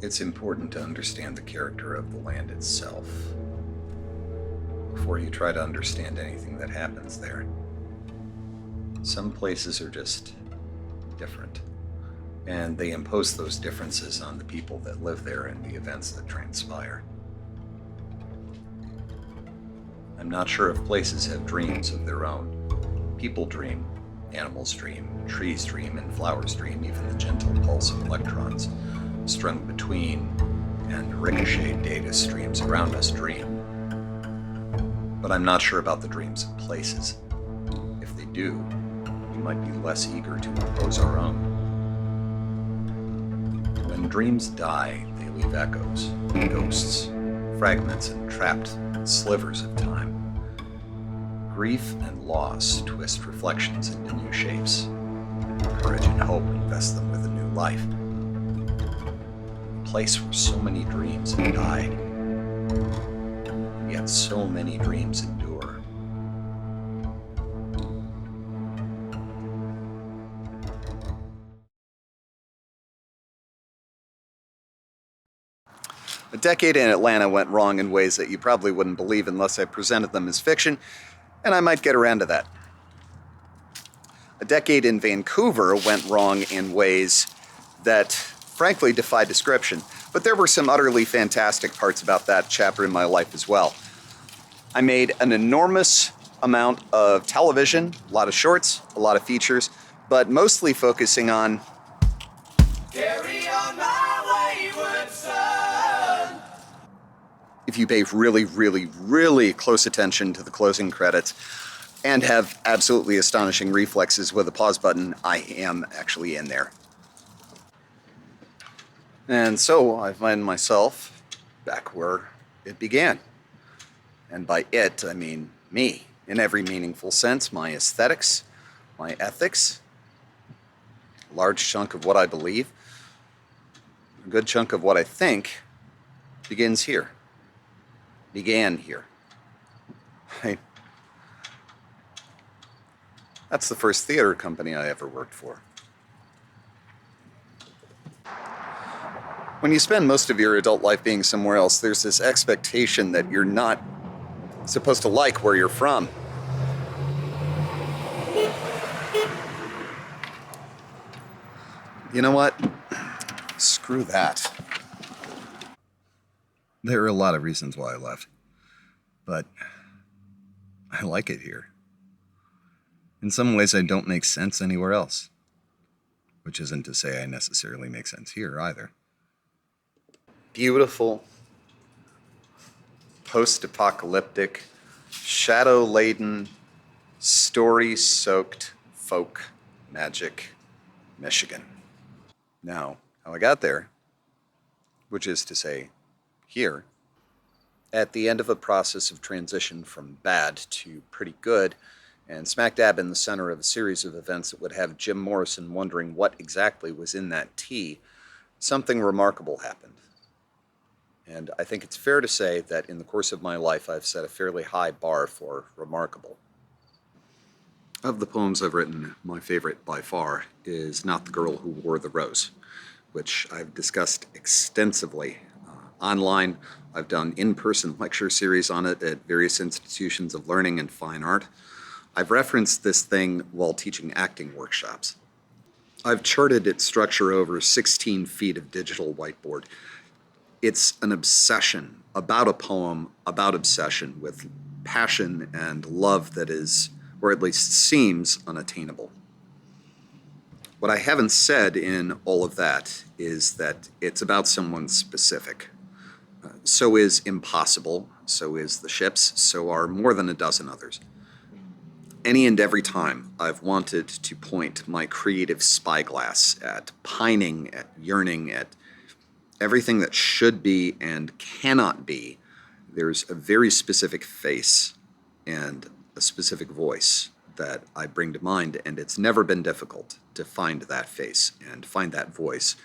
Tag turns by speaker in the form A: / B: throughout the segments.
A: It's important to understand the character of the land itself before you try to understand anything that happens there. Some places are just different, and they impose those differences on the people that live there and the events that transpire. I'm not sure if places have dreams of their own. People dream, animals dream, trees dream, and flowers dream, even the gentle pulse of electrons strung between and ricocheted data streams around us dream. But I'm not sure about the dreams of places. If they do, we might be less eager to impose our own. When dreams die, they leave echoes, ghosts, fragments, and trapped slivers of time. Grief and loss twist reflections into new shapes. Courage and hope invest them with a new life. A place where so many dreams have died, yet so many dreams endure. A decade in Atlanta went wrong in ways that you probably wouldn't believe unless I presented them as fiction, and I might get around to that. A decade in Vancouver went wrong in ways that frankly defy description, but there were some utterly fantastic parts about that chapter in my life as well. I made an enormous amount of television, a lot of shorts, a lot of features, but mostly focusing on Carry on my wayward son. If you pay really, really, really close attention to the closing credits and have absolutely astonishing reflexes with a pause button, I am actually in there. And so I find myself back where it began. And by it, I mean me, in every meaningful sense, my aesthetics, my ethics, a large chunk of what I believe, a good chunk of what I think begins here, began here. Right? That's the first theater company I ever worked for. When you spend most of your adult life being somewhere else, there's this expectation that you're not supposed to like where you're from. You know what? Screw that. There are a lot of reasons why I left, but I like it here. In some ways, I don't make sense anywhere else, which isn't to say I necessarily make sense here either. Beautiful, post-apocalyptic, shadow-laden, story-soaked folk magic Michigan. Now, how I got there, which is to say, here, at the end of a process of transition from bad to pretty good, and smack dab in the center of a series of events that would have Jim Morrison wondering what exactly was in that tea, something remarkable happened. And I think it's fair to say that in the course of my life, I've set a fairly high bar for remarkable. Of the poems I've written, my favorite by far is Not the Girl Who Wore the Rose, which I've discussed extensively online. I've done in-person lecture series on it at various institutions of learning and fine art. I've referenced this thing while teaching acting workshops. I've charted its structure over 16 feet of digital whiteboard. It's an obsession about a poem, about obsession with passion and love that is, or at least seems, unattainable. What I haven't said in all of that is that it's about someone specific. So is Impossible, so is The Ships, so are more than a dozen others. Any and every time I've wanted to point my creative spyglass at pining, at yearning, at everything that should be and cannot be, there's a very specific face and a specific voice that I bring to mind, and it's never been difficult to find that face and find that voice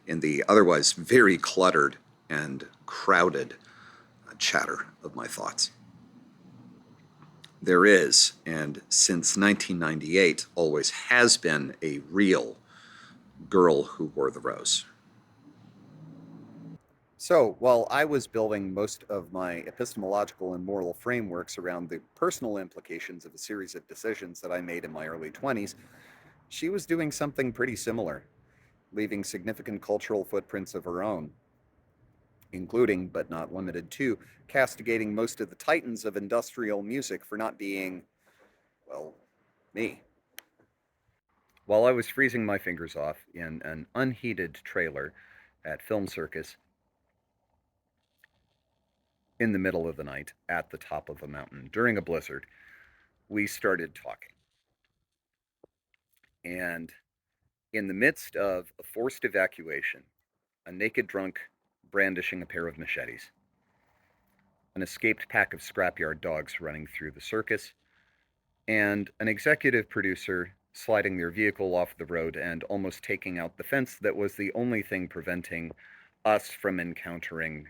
A: in the otherwise very cluttered and crowded chatter of my thoughts. There is, and since 1998 always has been, a real girl who wore the rose. So, while I was building most of my epistemological and moral frameworks around the personal implications of a series of decisions that I made in my early 20s, she was doing something pretty similar, leaving significant cultural footprints of her own, including, but not limited to, castigating most of the titans of industrial music for not being, well, me. While I was freezing my fingers off in an unheated trailer at Film Circus in the middle of the night at the top of a mountain during a blizzard, we started talking. And in the midst of a forced evacuation, a naked drunk brandishing a pair of machetes, an escaped pack of scrapyard dogs running through the circus, and an executive producer sliding their vehicle off the road and almost taking out the fence that was the only thing preventing us from encountering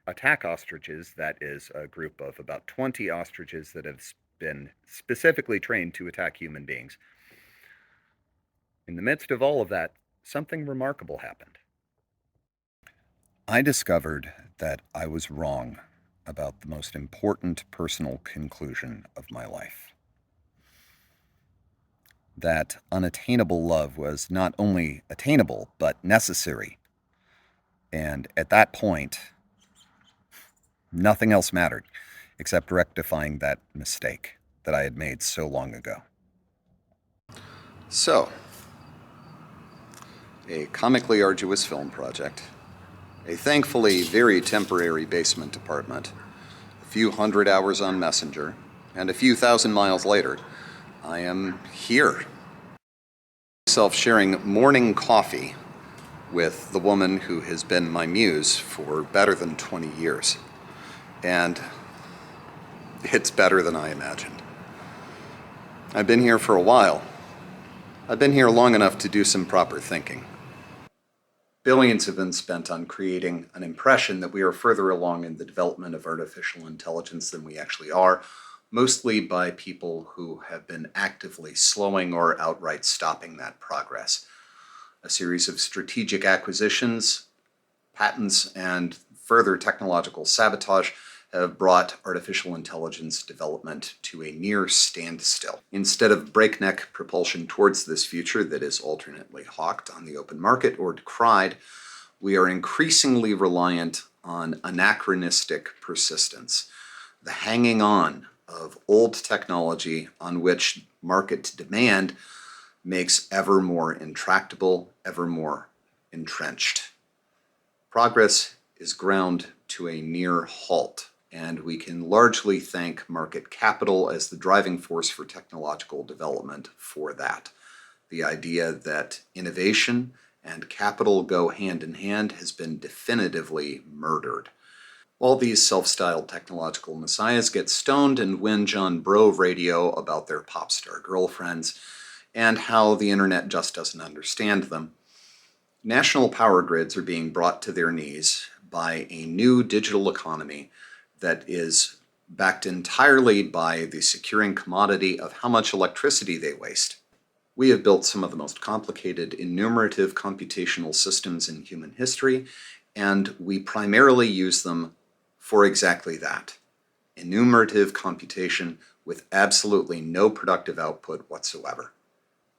A: attack ostriches. That is a group of about 20 ostriches that have been specifically trained to attack human beings. In the midst of all of that, something remarkable happened. I discovered that I was wrong about the most important personal conclusion of my life. That unattainable love was not only attainable, but necessary. And at that point, nothing else mattered except rectifying that mistake that I had made so long ago. So, a comically arduous film project, a thankfully very temporary basement apartment, a few hundred hours on Messenger, and a few thousand miles later, I am here. Myself sharing morning coffee with the woman who has been my muse for better than 20 years. And it's better than I imagined. I've been here for a while. I've been here long enough to do some proper thinking. Billions have been spent on creating an impression that we are further along in the development of artificial intelligence than we actually are, mostly by people who have been actively slowing or outright stopping that progress. A series of strategic acquisitions, patents, and further technological sabotage have brought artificial intelligence development to a near standstill. Instead of breakneck propulsion towards this future that is alternately hawked on the open market or decried, we are increasingly reliant on anachronistic persistence, the hanging on of old technology on which market demand makes ever more intractable, ever more entrenched. Progress is ground to a near halt, and we can largely thank market capital as the driving force for technological development for that. The idea that innovation and capital go hand in hand has been definitively murdered. While these self-styled technological messiahs get stoned and whinge on bro radio about their pop star girlfriends and how the internet just doesn't understand them, national power grids are being brought to their knees by a new digital economy that is backed entirely by the securing commodity of how much electricity they waste. We have built some of the most complicated enumerative computational systems in human history, and we primarily use them for exactly that. Enumerative computation with absolutely no productive output whatsoever.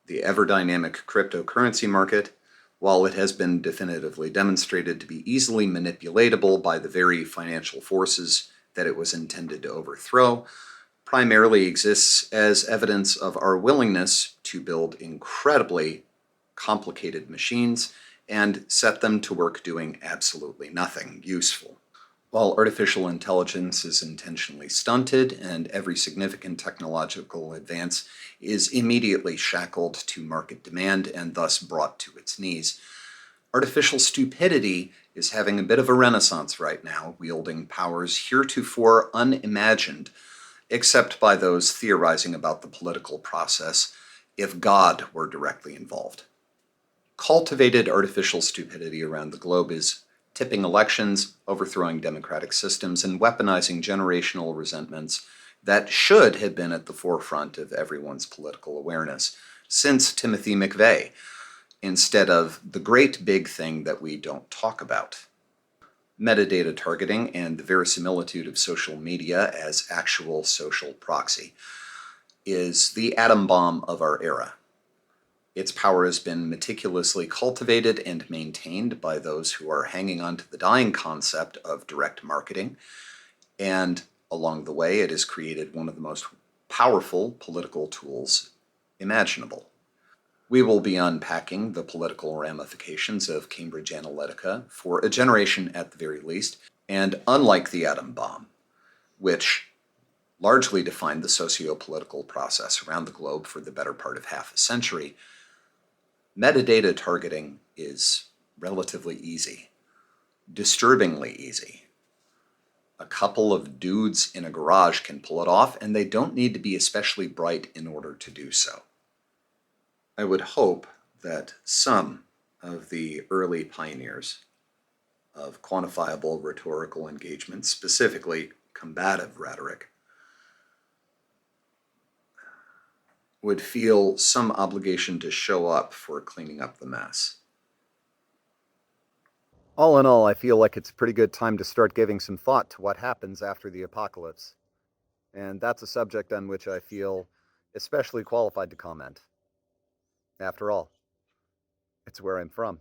A: The ever-dynamic cryptocurrency market, while it has been definitively demonstrated to be easily manipulatable by the very financial forces that it was intended to overthrow, primarily exists as evidence of our willingness to build incredibly complicated machines and set them to work doing absolutely nothing useful. While artificial intelligence is intentionally stunted and every significant technological advance is immediately shackled to market demand and thus brought to its knees, artificial stupidity is having a bit of a renaissance right now, wielding powers heretofore unimagined, except by those theorizing about the political process if God were directly involved. Cultivated artificial stupidity around the globe is tipping elections, overthrowing democratic systems, and weaponizing generational resentments that should have been at the forefront of everyone's political awareness since Timothy McVeigh, instead of the great big thing that we don't talk about. metadata targeting and the verisimilitude of social media as actual social proxy is the atom bomb of our era. Its power has been meticulously cultivated and maintained by those who are hanging on to the dying concept of direct marketing, and along the way, it has created one of the most powerful political tools imaginable. We will be unpacking the political ramifications of Cambridge Analytica for a generation at the very least, and unlike the atom bomb, which largely defined the socio-political process around the globe for the better part of half a century, metadata targeting is relatively easy, disturbingly easy. A couple of dudes in a garage can pull it off, and they don't need to be especially bright in order to do so. I would hope that some of the early pioneers of quantifiable rhetorical engagement, specifically combative rhetoric, would feel some obligation to show up for cleaning up the mess. All in all, I feel like it's a pretty good time to start giving some thought to what happens after the apocalypse. And that's a subject on which I feel especially qualified to comment. After all, it's where I'm from.